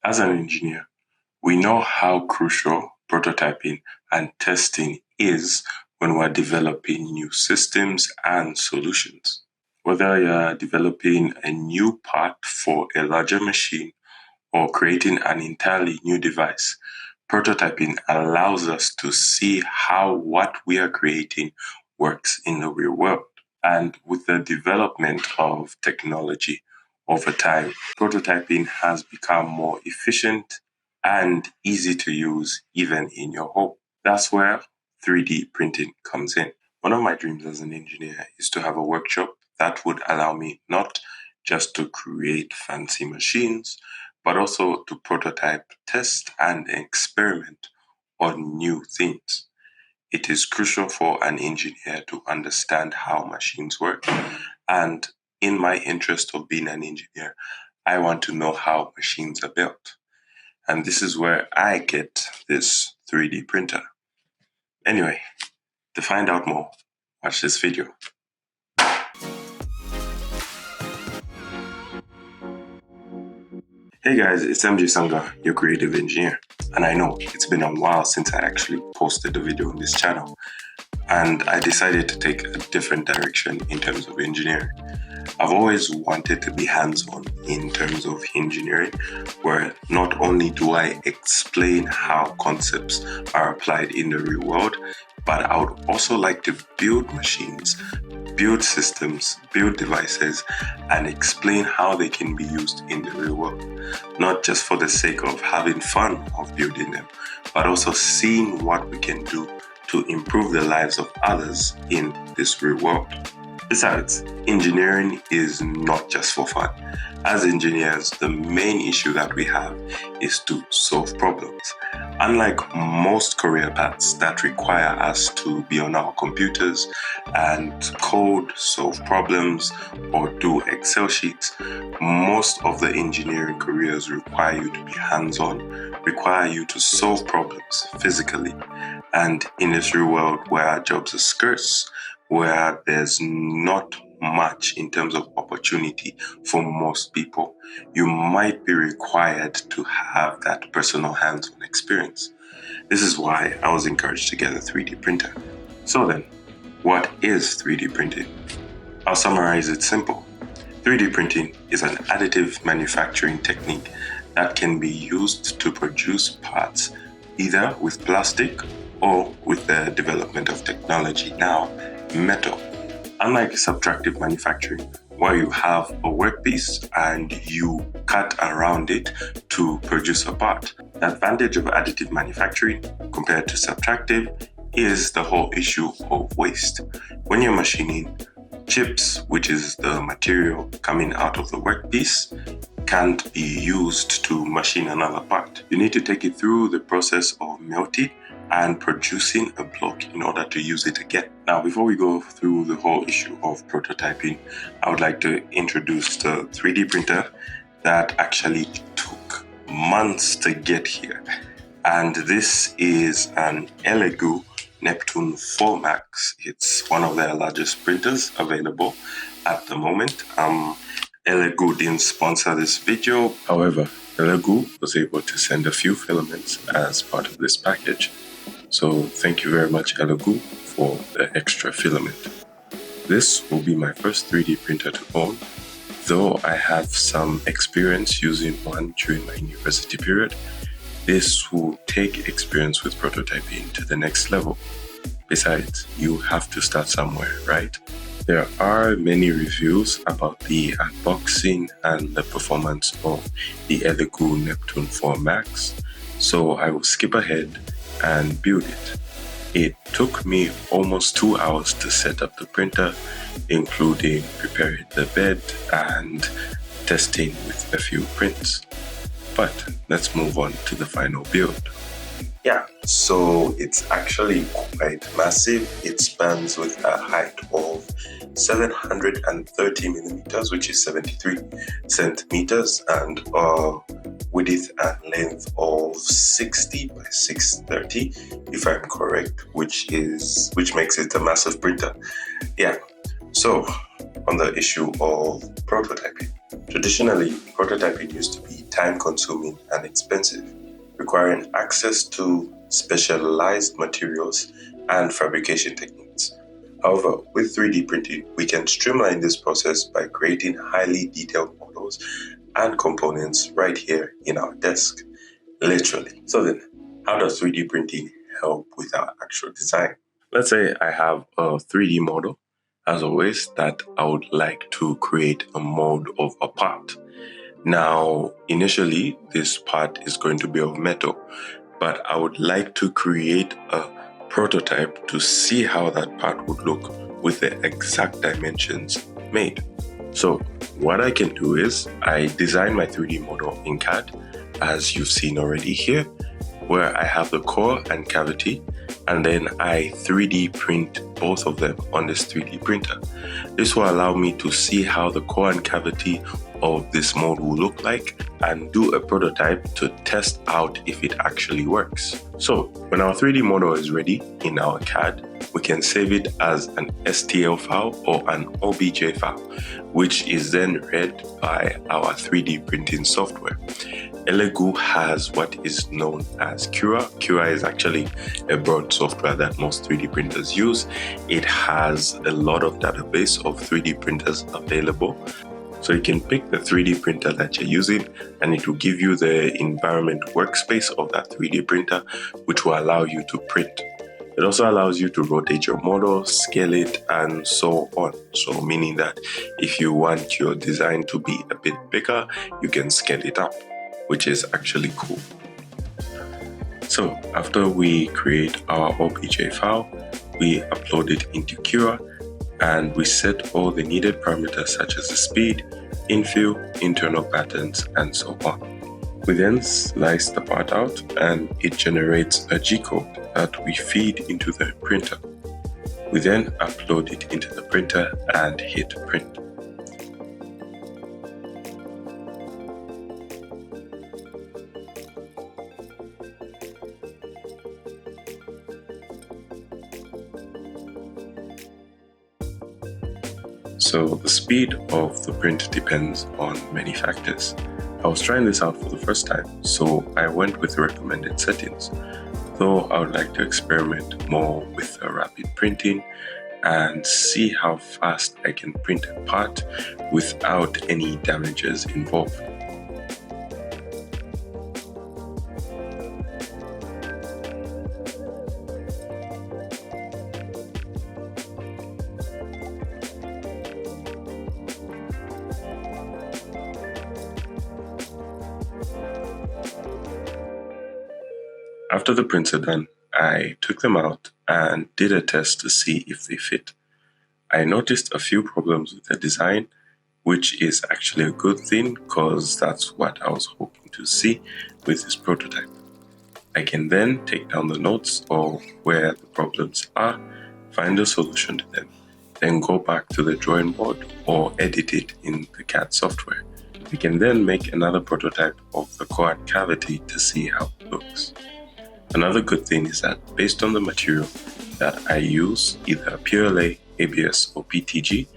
As an engineer, we know how crucial prototyping and testing is when we're developing new systems and solutions. Whether you're developing a new part for a larger machine or creating an entirely new device, prototyping allows us to see how what we are creating works in the real world. And with the development of technology over time, prototyping has become more efficient and easy to use even in your home. That's where 3D printing comes in. One of my dreams as an engineer is to have a workshop that would allow me not just to create fancy machines, but also to prototype, test, and experiment on new things. It is crucial for an engineer to understand how machines work. And in my interest of being an engineer, I want to know how machines are built. And this is where I get this 3D printer. Anyway, to find out more, watch this video. Hey guys, it's MJ Sanga, your creative engineer. And I know it's been a while since I actually posted a video on this channel. And I decided to take a different direction in terms of engineering. I've always wanted to be hands-on in terms of engineering, where not only do I explain how concepts are applied in the real world, but I would also like to build machines, build systems, build devices, and explain how they can be used in the real world. Not just for the sake of having fun of building them, but also seeing what we can do to improve the lives of others in this real world. Besides, engineering is not just for fun. As engineers, the main issue that we have is to solve problems. Unlike most career paths that require us to be on our computers and code, solve problems, or do Excel sheets, most of the engineering careers require you to be hands-on, require you to solve problems physically. And in this real world where our jobs are scarce, where there's not much in terms of opportunity for most people, you might be required to have that personal hands-on experience. This is why I was encouraged to get a 3D printer. So then, what is 3D printing? I'll summarize it simple. 3D printing is an additive manufacturing technique that can be used to produce parts either with plastic or with the development of technology now, metal. Unlike subtractive manufacturing, where you have a workpiece and you cut around it to produce a part, the advantage of additive manufacturing compared to subtractive is the whole issue of waste. When you're machining, chips, which is the material coming out of the workpiece, can't be used to machine another part. You need to take it through the process of melting and producing a block in order to use it again. Now, before we go through the whole issue of prototyping, I would like to introduce the 3D printer that actually took months to get here. And this is an Elegoo Neptune 4 Max. It's one of their largest printers available at the moment. Elegoo didn't sponsor this video. However, Elegoo was able to send a few filaments as part of this package. So thank you very much, Elegoo, for the extra filament. This will be my first 3D printer to own, though I have some experience using one during my university period. This will take experience with prototyping to the next level. Besides, you have to start somewhere, right? There are many reviews about the unboxing and the performance of the Elegoo Neptune 4 Max, so I will skip ahead and build it. It took me almost 2 hours to set up the printer, including preparing the bed and testing with a few prints. But let's move on to the final build. Yeah, so it's actually quite massive. It spans with a height of 730 millimeters, which is 73 centimeters, and width and length of 60 by 630, if I'm correct, which makes it a massive printer. Yeah, so on the issue of prototyping. Traditionally, prototyping used to be time-consuming and expensive, requiring access to specialized materials and fabrication techniques. However, with 3D printing, we can streamline this process by creating highly detailed models and components right here in our desk, literally. So then, how does 3D printing help with our actual design? Let's say I have a 3D model, as always, that I would like to create a mold of a part. Now, initially, this part is going to be of metal, but I would like to create a prototype to see how that part would look with the exact dimensions made. So what I can do is I design my 3D model in CAD, as you've seen already here, where I have the core and cavity, and then I 3D print both of them on this 3D printer. This will allow me to see how the core and cavity of this mold will look like and do a prototype to test out if it actually works. So when our 3D model is ready in our CAD, we can save it as an STL file or an OBJ file, which is then read by our 3D printing software. Elegoo has what is known as Cura. Cura is actually a broad software that most 3D printers use. It has a lot of database of 3D printers available. So you can pick the 3D printer that you're using, and it will give you the environment workspace of that 3D printer, which will allow you to print. It also allows you to rotate your model, scale it, and so on. So meaning that if you want your design to be a bit bigger, you can scale it up, which is actually cool. So after we create our OBJ file, we upload it into Cura, and we set all the needed parameters such as the speed, infill, internal patterns, and so on. We then slice the part out, and it generates a G-code that we feed into the printer. We then upload it into the printer and hit print. So the speed of the print depends on many factors. I was trying this out for the first time, so I went with the recommended settings, though I would like to experiment more with the rapid printing and see how fast I can print a part without any damages involved. After the prints are done, I took them out and did a test to see if they fit. I noticed a few problems with the design, which is actually a good thing because that's what I was hoping to see with this prototype. I can then take down the notes of where the problems are, find a solution to them, then go back to the drawing board or edit it in the CAD software. We can then make another prototype of the core and cavity to see how it looks. Another good thing is that based on the material that I use, either PLA, ABS, or PTG,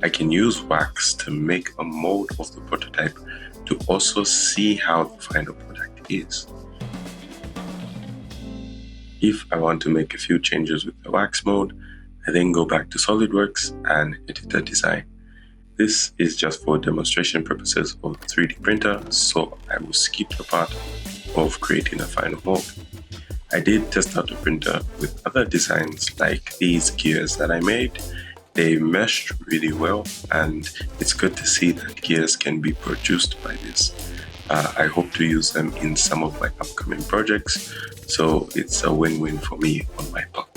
I can use wax to make a mold of the prototype to also see how the final product is. If I want to make a few changes with the wax mode, I then go back to SolidWorks and edit the design. This is just for demonstration purposes of the 3D printer, so I will skip the part of creating a final mold. I did test out the printer with other designs like these gears that I made. They meshed really well, and it's good to see that gears can be produced by this. I hope to use them in some of my upcoming projects, so it's a win-win for me on my part.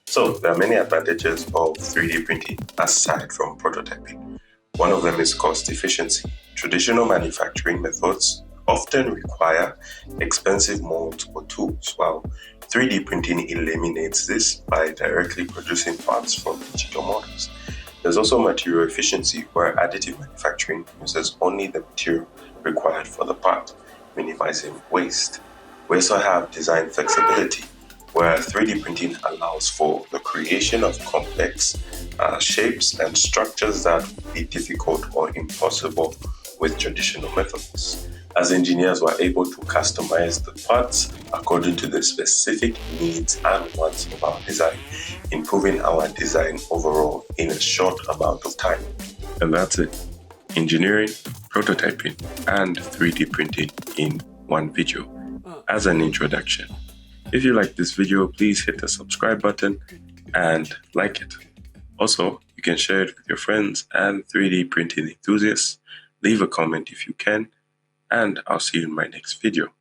So there are many advantages of 3D printing aside from prototyping. One of them is cost efficiency. Traditional manufacturing methods often require expensive molds or tools, while 3D printing eliminates this by directly producing parts from digital models. There's also material efficiency, where additive manufacturing uses only the material required for the part, minimizing waste. We also have design flexibility, where 3D printing allows for the creation of complex shapes and structures that would be difficult or impossible with traditional methods. As engineers, we're able to customize the parts according to the specific needs and wants of our design, improving our design overall in a short amount of time. And that's it. Engineering, prototyping, and 3D printing in one video as an introduction. If you like this video, please hit the subscribe button and like it. Also, you can share it with your friends and 3D printing enthusiasts. Leave a comment if you can, and I'll see you in my next video.